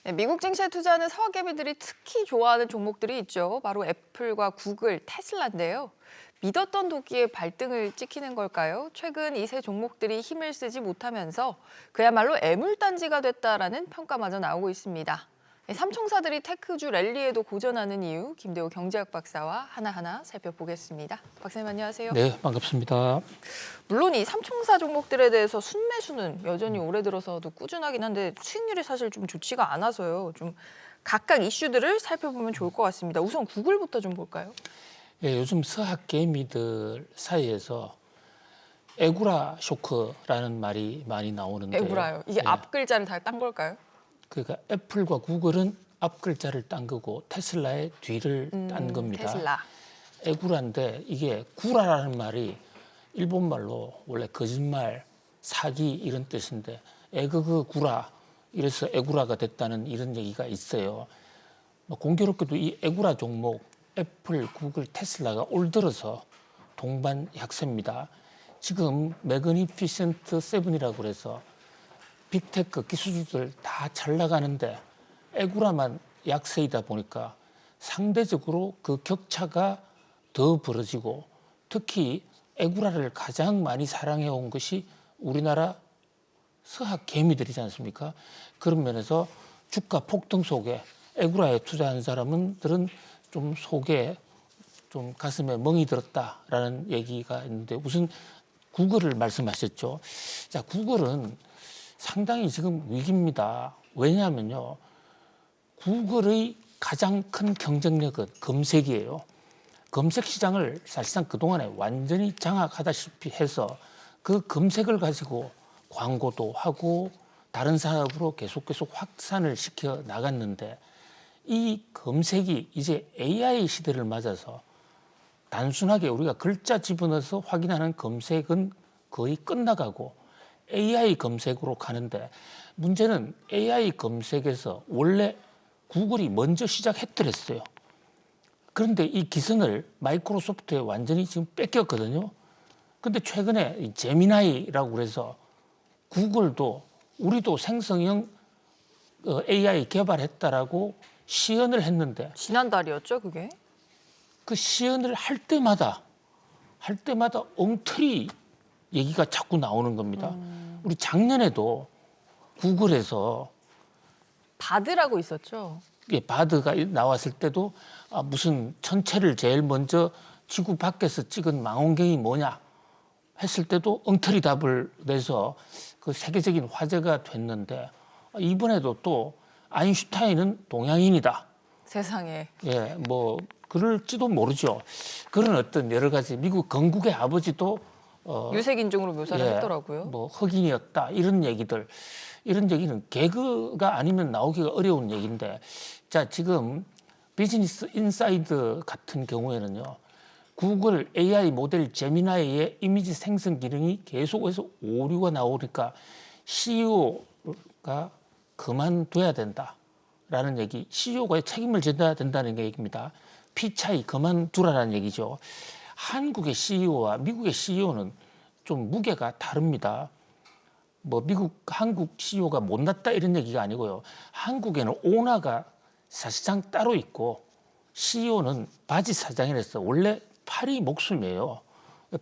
네, 미국 증시에 투자하는 서학개미들이 특히 좋아하는 종목들이 있죠. 바로 애플과 구글, 테슬라인데요. 믿었던 도끼에 발등을 찍히는 걸까요? 최근 이 세 종목들이 힘을 쓰지 못하면서 그야말로 애물단지가 됐다라는 평가마저 나오고 있습니다. 네, 삼총사들이 테크주 랠리에도 고전하는 이유, 김대호 경제학 박사와 하나하나 살펴보겠습니다. 박사님 안녕하세요. 네, 반갑습니다. 물론 이 삼총사 종목들에 대해서 순매수는 여전히 올해 들어서도 꾸준하긴 한데 수익률이 사실 좀 좋지가 않아서요. 좀 각각 이슈들을 살펴보면 좋을 것 같습니다. 우선 구글부터 좀 볼까요? 예, 요즘 서학개미들 사이에서 에구라 쇼크라는 말이 많이 나오는데 에구라요. 이게 앞 글자를 다 딴 걸까요? 그러니까 애플과 구글은 앞 글자를 딴 거고 테슬라의 뒤를 딴 겁니다. 테슬라. 에구라인데 이게 구라라는 말이 일본말로 원래 거짓말, 사기 이런 뜻인데 에그그 구라 이래서 에구라가 됐다는 이런 얘기가 있어요. 공교롭게도 이 에구라 종목 애플, 구글, 테슬라가 올 들어서 동반약세입니다. 지금 매그니피센트 세븐이라고 그래서 빅테크 기술주들 다 잘 나가는데 에구라만 약세이다 보니까 상대적으로 그 격차가 더 벌어지고 특히 에구라를 가장 많이 사랑해온 것이 우리나라 서학개미들이지 않습니까? 그런 면에서 주가 폭등 속에 에구라에 투자한 사람들은 좀 속에 좀 가슴에 멍이 들었다라는 얘기가 있는데 우선 구글을 말씀하셨죠. 자, 구글은 상당히 지금 위기입니다. 왜냐하면요. 구글의 가장 큰 경쟁력은 검색이에요. 검색 시장을 사실상 그동안에 완전히 장악하다시피 해서 그 검색을 가지고 광고도 하고 다른 사업으로 계속 확산을 시켜 나갔는데 이 검색이 이제 AI 시대를 맞아서 단순하게 우리가 글자 집어넣어서 확인하는 검색은 거의 끝나가고 AI 검색으로 가는데 문제는 AI 검색에서 원래 구글이 먼저 시작했더랬어요. 그런데 이 기선을 마이크로소프트에 완전히 지금 뺏겼거든요. 근데 최근에 이 제미나이라고 그래서 구글도 우리도 생성형 AI 개발했다라고 시연을 했는데 지난달이었죠, 그게? 그 시연을 할 때마다 엉터리 얘기가 자꾸 나오는 겁니다. 우리 작년에도 구글에서 바드라고 있었죠. 바드가 나왔을 때도 무슨 천체를 제일 먼저 지구 밖에서 찍은 망원경이 뭐냐 했을 때도 엉터리 답을 내서 그 세계적인 화제가 됐는데 이번에도 또 아인슈타인은 동양인이다. 세상에. 예, 뭐 그럴지도 모르죠. 그런 어떤 여러 가지 미국 건국의 아버지도 유색인종으로 묘사를 했더라고요. 뭐 흑인이었다 이런 얘기는 개그가 아니면 나오기가 어려운 얘기인데 자 지금 비즈니스 인사이드 같은 경우에는요 구글 AI 모델 제미나이의 이미지 생성 기능이 계속해서 오류가 나오니까 CEO가 그만둬야 된다라는 얘기, CEO가 책임을 져야 된다는 얘기입니다. 피차이 그만두라는 얘기죠. 한국의 CEO와 미국의 CEO는 좀 무게가 다릅니다. 뭐 한국 CEO가 못났다 이런 얘기가 아니고요. 한국에는 오너가 사실상 따로 있고 CEO는 바지 사장이라서 원래 팔이 목숨이에요.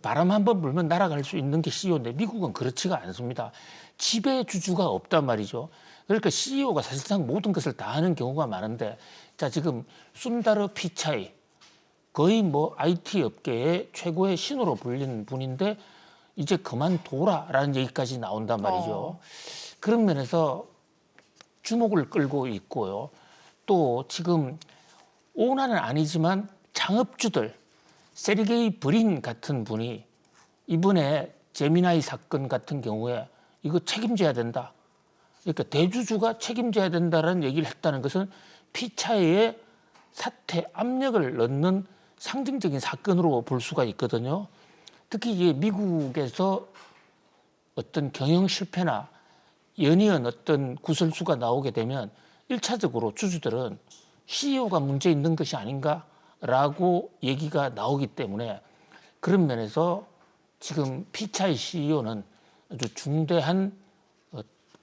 바람 한번 불면 날아갈 수 있는 게 CEO인데 미국은 그렇지가 않습니다. 지배주주가 없단 말이죠. 그러니까 CEO가 사실상 모든 것을 다 하는 경우가 많은데 자 지금 순다르 피차이 거의 뭐 IT 업계의 최고의 신으로 불리는 분인데 이제 그만둬라라는 얘기까지 나온단 말이죠. 그런 면에서 주목을 끌고 있고요. 또 지금 오너는 아니지만 창업주들 세르게이 브린 같은 분이 이번에 제미나이 사건 같은 경우에 이거 책임져야 된다. 그러니까 대주주가 책임져야 된다는 얘기를 했다는 것은 피차이의 사퇴 압력을 넣는 상징적인 사건으로 볼 수가 있거든요. 특히 이게 미국에서 어떤 경영 실패나 연이은 어떤 구설수가 나오게 되면 1차적으로 주주들은 CEO가 문제 있는 것이 아닌가라고 얘기가 나오기 때문에 그런 면에서 지금 피차이 CEO는 아주 중대한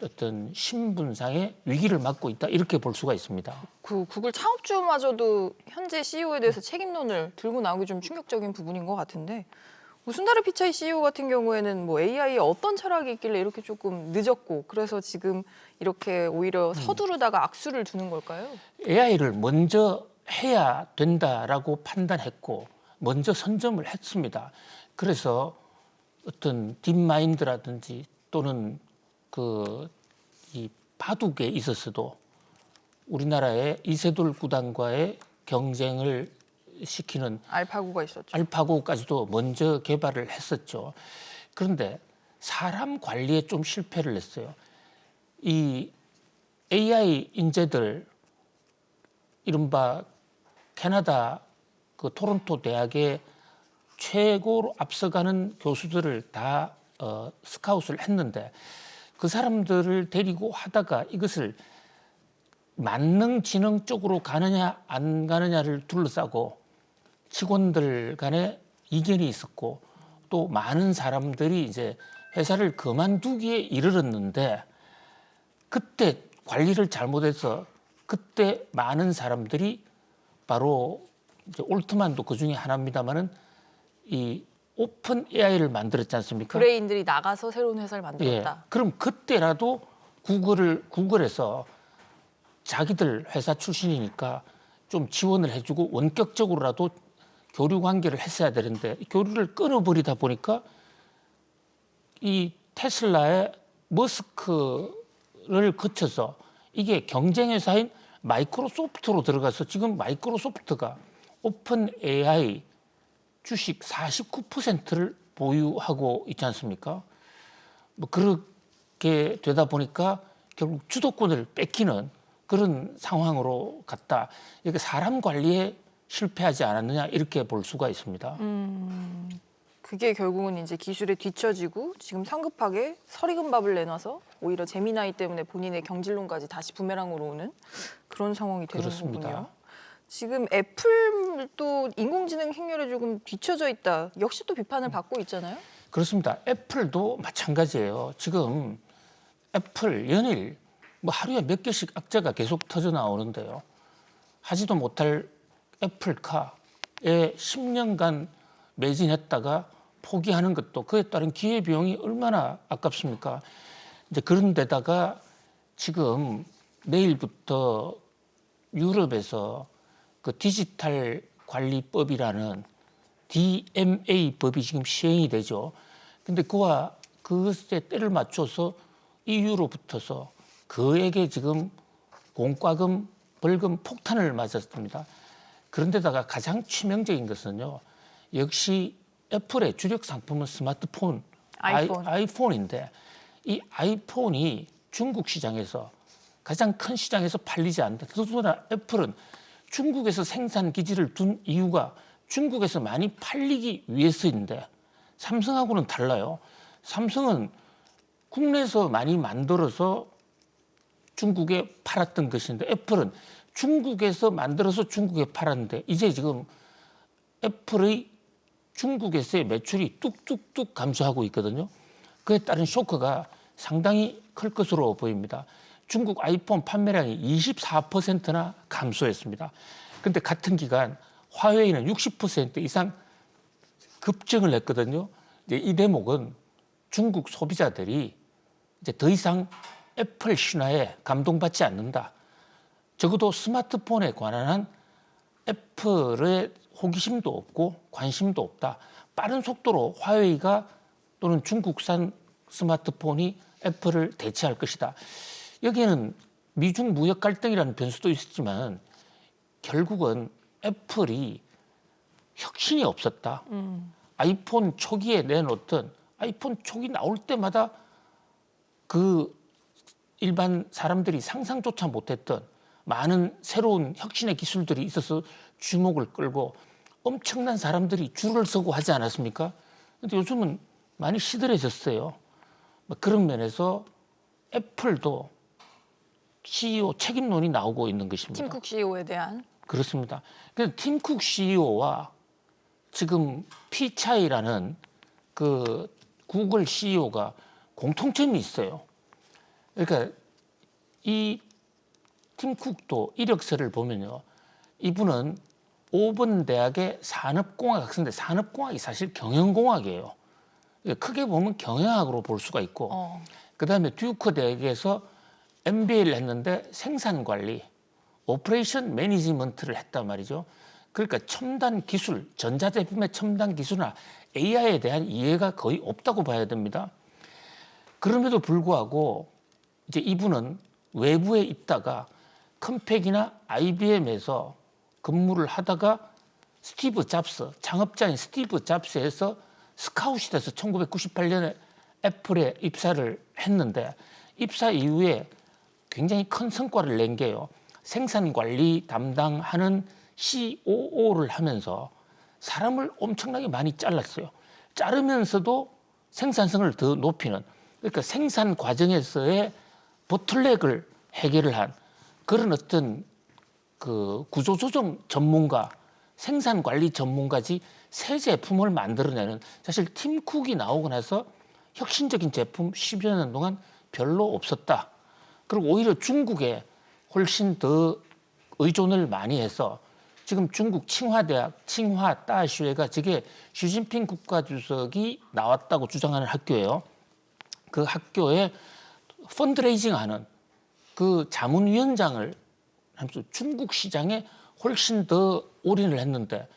어떤 신분상의 위기를 맞고 있다 이렇게 볼 수가 있습니다. 그 구글 창업주마저도 현재 CEO에 대해서 책임론을 들고 나오기 좀 충격적인 부분인 것 같은데 우순다르 피차이 CEO 같은 경우에는 뭐 AI에 어떤 철학이 있길래 이렇게 조금 늦었고 그래서 지금 이렇게 오히려 서두르다가 악수를 두는 걸까요? AI를 먼저 해야 된다라고 판단했고 먼저 선점을 했습니다. 그래서 어떤 딥마인드라든지 또는 이 바둑에 있어서도 우리나라의 이세돌 구단과의 경쟁을 시키는 알파고가 있었죠. 알파고까지도 먼저 개발을 했었죠. 그런데 사람 관리에 좀 실패를 했어요. 이 AI 인재들 이른바 캐나다 그 토론토 대학의 최고로 앞서가는 교수들을 다 스카웃을 했는데 그 사람들을 데리고 하다가 이것을 만능지능 쪽으로 가느냐 안 가느냐를 둘러싸고 직원들 간에 이견이 있었고 또 많은 사람들이 이제 회사를 그만두기에 이르렀는데 그때 관리를 잘못해서 그때 많은 사람들이 바로 이제 올트만도 그 중에 하나입니다만은 이 오픈 AI를 만들었지 않습니까? 브레인들이 나가서 새로운 회사를 만들었다. 예, 그럼 그때라도 구글에서 자기들 회사 출신이니까 좀 지원을 해주고 원격적으로라도 교류 관계를 했어야 되는데 교류를 끊어버리다 보니까 이 테슬라의 머스크를 거쳐서 이게 경쟁 회사인 마이크로소프트로 들어가서 지금 마이크로소프트가 오픈 AI 주식 49%를 보유하고 있지 않습니까? 뭐 그렇게 되다 보니까 결국 주도권을 뺏기는 그런 상황으로 갔다. 이렇게 사람 관리에 실패하지 않았느냐 이렇게 볼 수가 있습니다. 그게 결국은 이제 기술에 뒤처지고 지금 성급하게 서리금밥을 내놔서 오히려 재미나이 때문에 본인의 경질론까지 다시 부메랑으로 오는 그런 상황이 되는 그렇습니다. 거군요. 지금 애플도 인공지능 행렬에 조금 뒤처져 있다. 역시 또 비판을 받고 있잖아요. 그렇습니다. 애플도 마찬가지예요. 지금 애플 연일 뭐 하루에 몇 개씩 악재가 계속 터져 나오는데요. 하지도 못할 애플카에 10년간 매진했다가 포기하는 것도 그에 따른 기회비용이 얼마나 아깝습니까? 이제 그런 데다가 지금 내일부터 유럽에서 그 디지털 관리법이라는 DMA 법이 지금 시행이 되죠. 근데 그것에 때를 맞춰서 EU로부터서 그에게 지금 공과금, 벌금 폭탄을 맞았습니다. 그런데다가 가장 치명적인 것은요. 역시 애플의 주력 상품은 스마트폰, 아이폰인데 이 아이폰이 중국 시장에서 가장 큰 시장에서 팔리지 않는다. 더더구나 애플은 중국에서 생산 기지를 둔 이유가 중국에서 많이 팔리기 위해서인데 삼성하고는 달라요. 삼성은 국내에서 많이 만들어서 중국에 팔았던 것인데 애플은 중국에서 만들어서 중국에 팔았는데 이제 지금 애플의 중국에서의 매출이 뚝뚝뚝 감소하고 있거든요. 그에 따른 쇼크가 상당히 클 것으로 보입니다. 중국 아이폰 판매량이 24%나 감소했습니다. 그런데 같은 기간 화웨이는 60% 이상 급증을 했거든요. 이제 이 대목은 중국 소비자들이 이제 더 이상 애플 신화에 감동받지 않는다. 적어도 스마트폰에 관한 애플의 호기심도 없고 관심도 없다. 빠른 속도로 화웨이가 또는 중국산 스마트폰이 애플을 대체할 것이다. 여기에는 미중 무역 갈등이라는 변수도 있었지만 결국은 애플이 혁신이 없었다. 아이폰 초기에 내놓던 아이폰 초기 나올 때마다 그 일반 사람들이 상상조차 못했던 많은 새로운 혁신의 기술들이 있어서 주목을 끌고 엄청난 사람들이 줄을 서고 하지 않았습니까? 근데 요즘은 많이 시들해졌어요. 그런 면에서 애플도 CEO 책임론이 나오고 있는 것입니다. 팀 쿡 CEO에 대한. 그렇습니다. 그래서 팀쿡 CEO와 지금 피차이라는 그 구글 CEO가 공통점이 있어요. 그러니까 이 팀 쿡도 이력서를 보면요. 이분은 오번 대학의 산업공학 학생인데 산업공학이 사실 경영공학이에요. 크게 보면 경영학으로 볼 수가 있고 그다음에 듀크 대학에서 MBA를 했는데 생산관리, 오퍼레이션 매니지먼트를 했단 말이죠. 그러니까 첨단 기술, 전자제품의 첨단 기술이나 AI에 대한 이해가 거의 없다고 봐야 됩니다. 그럼에도 불구하고 이제 이분은 외부에 있다가 컴팩이나 IBM에서 근무를 하다가 스티브 잡스, 창업자인 스티브 잡스에서 스카웃이 돼서 1998년에 애플에 입사를 했는데 입사 이후에 굉장히 큰 성과를 낸 게요. 생산 관리 담당하는 COO를 하면서 사람을 엄청나게 많이 잘랐어요. 자르면서도 생산성을 더 높이는, 그러니까 생산 과정에서의 보틀렉을 해결을 한 그런 어떤 그 구조조정 전문가, 생산 관리 전문가지 새 제품을 만들어내는, 사실 팀 쿡이 나오고 나서 혁신적인 제품 10여 년 동안 별로 없었다. 그리고 오히려 중국에 훨씬 더 의존을 많이 해서 지금 중국 칭화대학, 칭화다시회가 저게 시진핑 국가주석이 나왔다고 주장하는 학교예요. 그 학교에 펀드레이징하는 그 자문위원장을 하면서 중국 시장에 훨씬 더 올인을 했는데,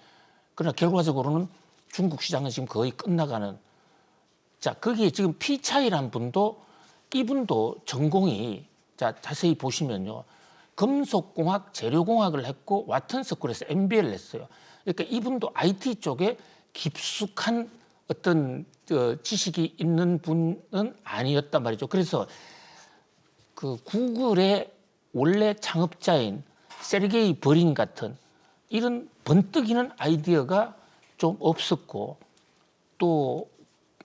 그러나 결과적으로는 중국 시장은 지금 거의 끝나가는. 자, 거기에 지금 피차이라는 분도, 이분도 전공이, 자, 자세히 보시면요, 금속공학, 재료공학을 했고 와튼스쿨에서 MBA를 했어요. 그러니까 이분도 IT 쪽에 깊숙한 어떤 지식이 있는 분은 아니었단 말이죠. 그래서 그 구글의 원래 창업자인 세르게이 버린 같은 이런 번뜩이는 아이디어가 좀 없었고, 또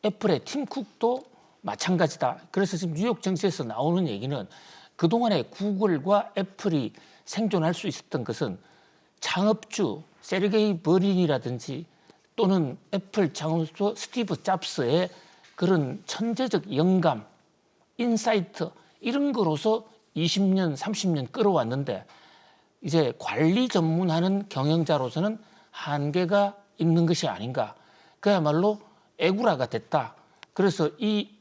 애플의 팀 쿡도 마찬가지다. 그래서 지금 뉴욕 정치에서 나오는 얘기는 그동안에 구글과 애플이 생존할 수 있었던 것은 창업주 세르게이 버린이라든지 또는 애플 창업주 스티브 잡스의 그런 천재적 영감, 인사이트 이런 거로서 20년, 30년 끌어왔는데 이제 관리 전문하는 경영자로서는 한계가 있는 것이 아닌가. 그야말로 애구라가 됐다. 그래서 이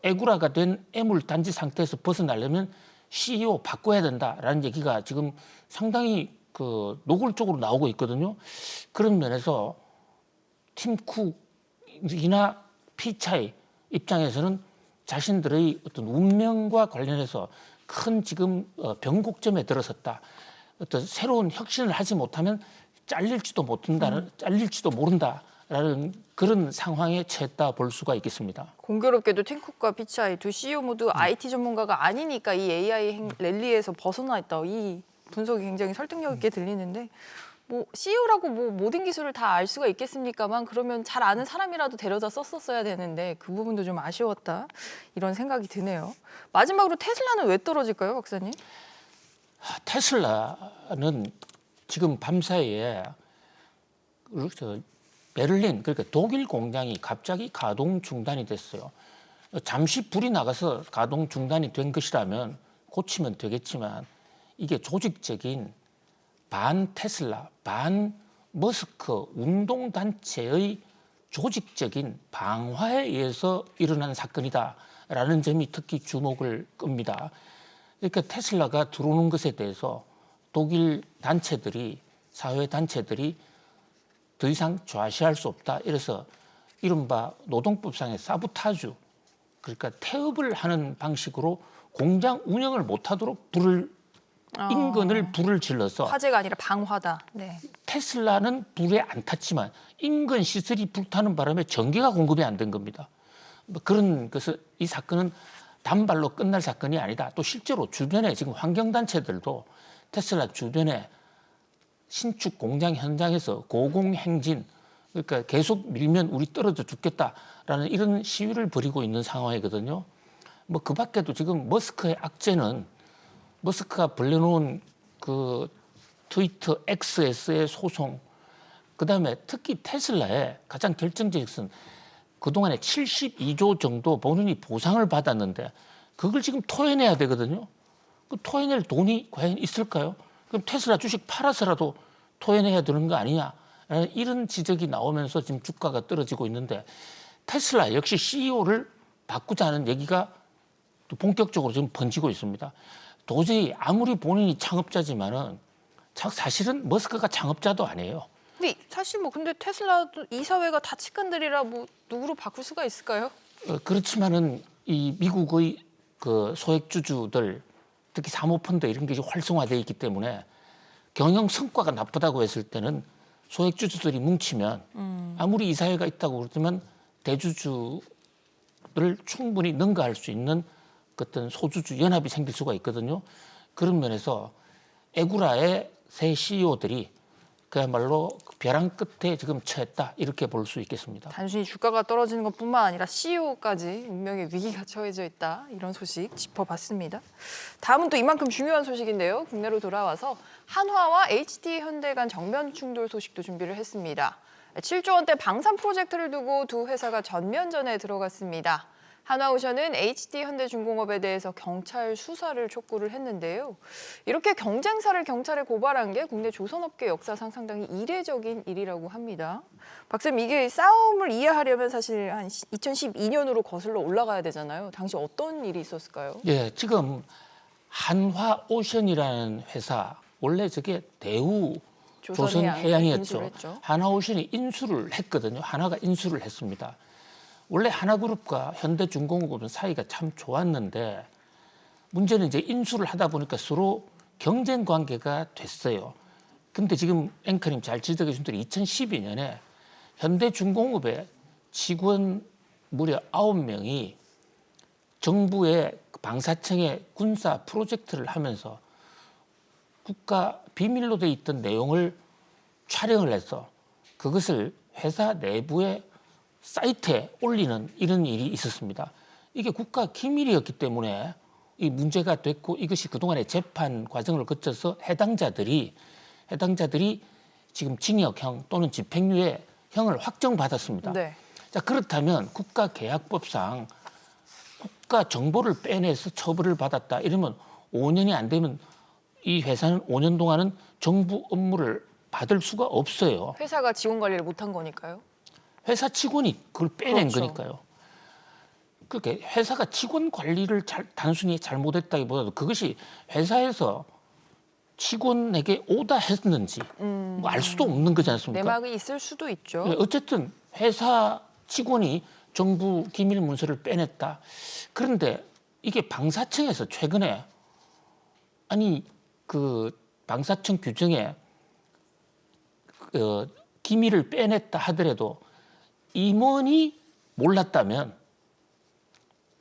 애구라가 된 애물단지 상태에서 벗어나려면 CEO 바꿔야 된다라는 얘기가 지금 상당히 그 노골적으로 나오고 있거든요. 그런 면에서 팀 쿡이나 피차이 입장에서는 자신들의 어떤 운명과 관련해서 큰 지금 변곡점에 들어섰다. 어떤 새로운 혁신을 하지 못하면 잘릴지도 모른다라는 그런 상황에 처했다 볼 수가 있겠습니다. 공교롭게도 팀쿡과 피차이 두 CEO 모두 IT 전문가가 아니니까 이 AI 랠리에서 벗어나 있다. 이 분석이 굉장히 설득력 있게 들리는데, 뭐 CEO라고 뭐 모든 기술을 다 알 수가 있겠습니까만, 그러면 잘 아는 사람이라도 데려다 썼었어야 되는데 그 부분도 좀 아쉬웠다, 이런 생각이 드네요. 마지막으로 테슬라는 왜 떨어질까요, 박사님? 테슬라는 지금 밤사이에 베를린, 그러니까 독일 공장이 갑자기 가동 중단이 됐어요. 잠시 불이 나가서 가동 중단이 된 것이라면 고치면 되겠지만, 이게 조직적인 반 테슬라, 반 머스크 운동단체의 조직적인 방화에 의해서 일어난 사건이다라는 점이 특히 주목을 끕니다. 그러니까 테슬라가 들어오는 것에 대해서 독일 단체들이, 사회 단체들이 더 이상 좌시할 수 없다. 이래서 이른바 노동법상의 사보타주, 그러니까 태업을 하는 방식으로 공장 운영을 못하도록 인근을 불을 질러서, 화재가 아니라 방화다. 네. 테슬라는 불에 안 탔지만 인근 시설이 불타는 바람에 전기가 공급이 안 된 겁니다. 그런 것을, 이 사건은 단발로 끝날 사건이 아니다. 또 실제로 주변에 지금 환경단체들도 테슬라 주변에 신축 공장 현장에서 고공행진, 그러니까 계속 밀면 우리 떨어져 죽겠다라는 이런 시위를 벌이고 있는 상황이거든요. 뭐 그 밖에도 지금 머스크의 악재는, 머스크가 벌려놓은 그 트위터 Xs의 소송, 그다음에 특히 테슬라의 가장 결정적인 것은 그동안에 72조 정도 본인이 보상을 받았는데 그걸 지금 토해내야 되거든요. 그 토해낼 돈이 과연 있을까요? 그럼 테슬라 주식 팔아서라도 토해내야 되는 거 아니냐? 이런 지적이 나오면서 지금 주가가 떨어지고 있는데 테슬라 역시 CEO를 바꾸자는 얘기가 또 본격적으로 지금 번지고 있습니다. 도저히 아무리 본인이 창업자지만은 사실은 머스크가 창업자도 아니에요. 근데 사실 뭐 근데 테슬라도 이사회가 다 측근들이라 뭐 누구로 바꿀 수가 있을까요? 그렇지만은 이 미국의 그 소액주주들 특히 사모펀드 이런 게 활성화되어 있기 때문에 경영 성과가 나쁘다고 했을 때는 소액주주들이 뭉치면 아무리 이사회가 있다고 그러지만 대주주를 충분히 능가할 수 있는 어떤 소주주 연합이 생길 수가 있거든요. 그런 면에서 에구라의 새 CEO들이 그야말로 벼랑 끝에 지금 처했다 이렇게 볼 수 있겠습니다. 단순히 주가가 떨어지는 것뿐만 아니라 CEO까지 운명의 위기가 처해져 있다. 이런 소식 짚어봤습니다. 다음은 또 이만큼 중요한 소식인데요. 국내로 돌아와서 한화와 HD현대 간 정면 충돌 소식도 준비를 했습니다. 7조 원대 방산 프로젝트를 두고 두 회사가 전면전에 들어갔습니다. 한화오션은 HD현대중공업에 대해서 경찰 수사를 촉구를 했는데요. 이렇게 경쟁사를 경찰에 고발한 게 국내 조선업계 역사상 상당히 이례적인 일이라고 합니다. 박사님, 이게 싸움을 이해하려면 사실 한 2012년으로 거슬러 올라가야 되잖아요. 당시 어떤 일이 있었을까요? 예, 지금 한화오션이라는 회사 원래 저게 대우 조선해양이었죠. 인수를 했죠. 한화오션이 인수를 했거든요. 한화가 인수를 했습니다. 원래 하나그룹과 현대중공업은 사이가 참 좋았는데 문제는 이제 인수를 하다 보니까 서로 경쟁 관계가 됐어요. 근데 지금 앵커님 잘 지적해 주신 대로 2012년에 현대중공업의 직원 무려 9명이 정부의 방사청의 군사 프로젝트를 하면서 국가 비밀로 돼 있던 내용을 촬영을 해서 그것을 회사 내부의 사이트에 올리는 이런 일이 있었습니다. 이게 국가 기밀이었기 때문에 이 문제가 됐고 이것이 그동안의 재판 과정을 거쳐서 해당자들이 지금 징역형 또는 집행유예 형을 확정받았습니다. 네. 자, 그렇다면 국가계약법상 국가 정보를 빼내서 처벌을 받았다 이러면 5년이 안 되면 이 회사는 5년 동안은 정부 업무를 받을 수가 없어요. 회사가 직원 관리를 못한 거니까요. 회사 직원이 그걸 빼낸 그렇죠. 거니까요. 그렇게 회사가 직원 관리를 단순히 잘못했다기보다도 그것이 회사에서 직원에게 오다 했는지 뭐 알 수도 없는 거지 않습니까? 내막이 있을 수도 있죠. 어쨌든 회사 직원이 정부 기밀 문서를 빼냈다. 그런데 이게 방사청에서 최근에 아니 그 방사청 규정에 기밀을 빼냈다 하더라도 임원이 몰랐다면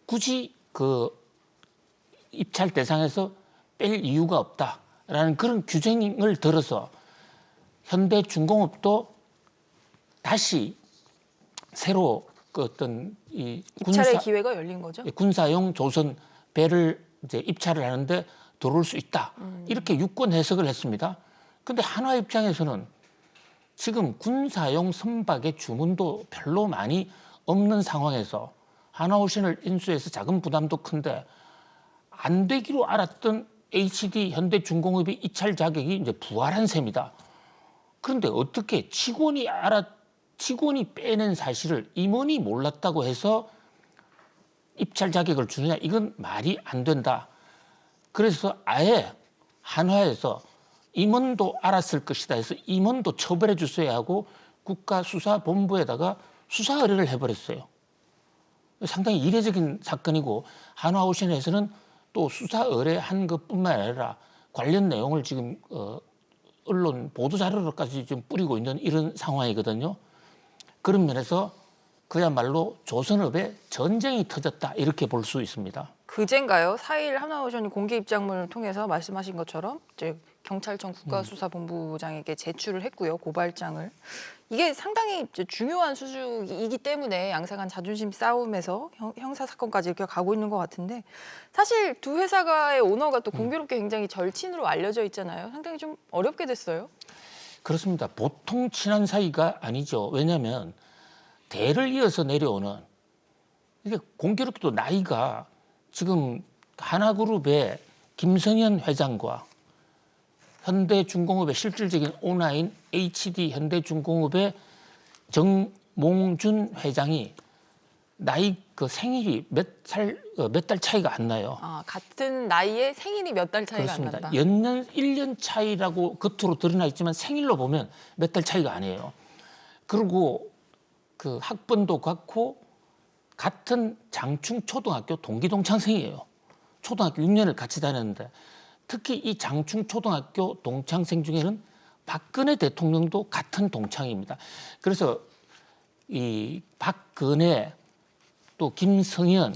굳이 그 입찰 대상에서 뺄 이유가 없다라는 그런 규정을 들어서 현대중공업도 다시 새로 그 어떤 이 입찰의 기회가 열린 거죠. 군사용 조선 배를 이제 입찰을 하는데 들어올 수 있다. 이렇게 유권 해석을 했습니다. 그런데 한화 입장에서는 지금 군사용 선박의 주문도 별로 많이 없는 상황에서 한화오션을 인수해서 자금 부담도 큰데 안 되기로 알았던 HD 현대중공업의 입찰 자격이 이제 부활한 셈이다. 그런데 어떻게 직원이 빼낸 사실을 임원이 몰랐다고 해서 입찰 자격을 주느냐? 이건 말이 안 된다. 그래서 아예 한화에서 임원도 알았을 것이다 해서 임원도 처벌해 주셔야 하고 국가수사본부에다가 수사 의뢰를 해버렸어요. 상당히 이례적인 사건이고 한화오션에서는 또 수사 의뢰한 것뿐만 아니라 관련 내용을 지금 언론 보도 자료로까지 좀 뿌리고 있는 이런 상황이거든요. 그런 면에서 그야말로 조선업에 전쟁이 터졌다 이렇게 볼 수 있습니다. 그젠가요? 4일 한화오션이 공개 입장문을 통해서 말씀하신 것처럼 이제 경찰청 국가수사본부장에게 제출을 했고요. 고발장을. 이게 상당히 이제 중요한 수준이기 때문에 양상한 자존심 싸움에서 형사 사건까지 이렇게 가고 있는 것 같은데 사실 두 회사가의 오너가 또 공교롭게 굉장히 절친으로 알려져 있잖아요. 상당히 좀 어렵게 됐어요. 그렇습니다. 보통 친한 사이가 아니죠. 왜냐하면 대를 이어서 내려오는 이게 공교롭게도 나이가 지금 하나그룹의 김성현 회장과 현대중공업의 실질적인 오너인 HD 현대중공업의 정몽준 회장이 나이 생일이 몇 달 차이가 안 나요. 아, 같은 나이에 생일이 몇 달 차이가 그렇습니다. 안 난다. 연년 1년 차이라고 겉으로 드러나 있지만 생일로 보면 몇 달 차이가 아니에요. 그리고 그 학번도 같고 같은 장충초등학교 동기동창생이에요. 초등학교 6년을 같이 다녔는데 특히 이 장충초등학교 동창생 중에는 박근혜 대통령도 같은 동창입니다. 그래서 이 박근혜 또 김성현,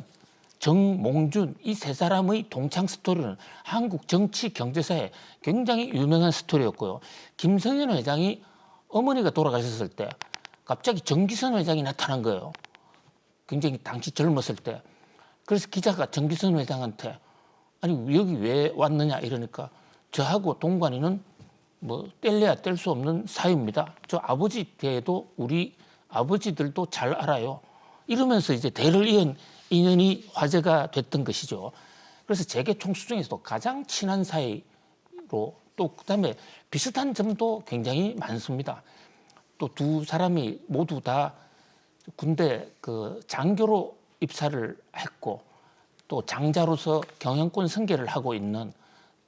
정몽준 이 세 사람의 동창 스토리는 한국 정치 경제사에 굉장히 유명한 스토리였고요. 김성현 회장이 어머니가 돌아가셨을 때 갑자기 정기선 회장이 나타난 거예요. 굉장히 당시 젊었을 때. 그래서 기자가 정기선 회장한테 아니 여기 왜 왔느냐 이러니까 저하고 동관이는 뭐 뗄래야 뗄 수 없는 사이입니다. 저 아버지 대에도 우리 아버지들도 잘 알아요. 이러면서 이제 대를 이은 인연이 화제가 됐던 것이죠. 그래서 재계 총수 중에서도 가장 친한 사이로 또 그다음에 비슷한 점도 굉장히 많습니다. 또 두 사람이 모두 다 군대 그 장교로 입사를 했고 또 장자로서 경영권 승계를 하고 있는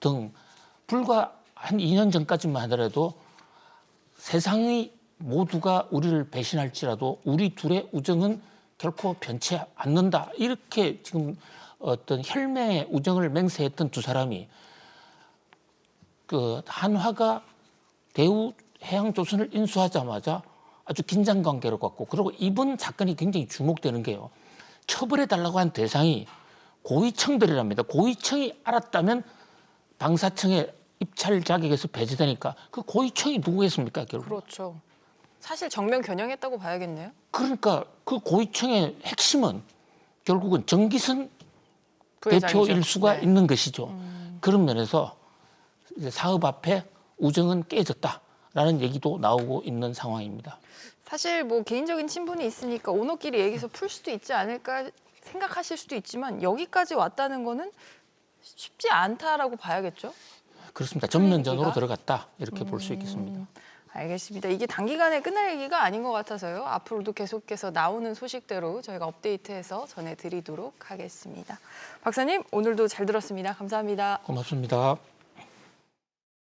등 불과 한 2년 전까지만 하더라도 세상의 모두가 우리를 배신할지라도 우리 둘의 우정은 결코 변치 않는다. 이렇게 지금 어떤 혈맹의 우정을 맹세했던 두 사람이 그 한화가 대우 해양조선을 인수하자마자 아주 긴장 관계로 갔고 그리고 이번 사건이 굉장히 주목되는 게요. 처벌해달라고 한 대상이 고위청들이랍니다. 고위청이 알았다면 방사청의 입찰 자격에서 배제되니까 그 고위청이 누구겠습니까? 결국. 그렇죠. 사실 정면 겨냥했다고 봐야겠네요. 그러니까 그 고위청의 핵심은 결국은 정기선 부회장이죠. 대표일 수가 네. 있는 것이죠. 그런 면에서 이제 사업 앞에 우정은 깨졌다라는 얘기도 나오고 있는 상황입니다. 사실 뭐 개인적인 친분이 있으니까 오너끼리 얘기해서 풀 수도 있지 않을까 생각하실 수도 있지만 여기까지 왔다는 거는 쉽지 않다라고 봐야겠죠. 그렇습니다. 전면전으로 얘기가? 들어갔다 이렇게 볼 수 있겠습니다. 알겠습니다. 이게 단기간에 끝날 얘기가 아닌 것 같아서요. 앞으로도 계속해서 나오는 소식대로 저희가 업데이트해서 전해드리도록 하겠습니다. 박사님, 오늘도 잘 들었습니다. 감사합니다. 고맙습니다.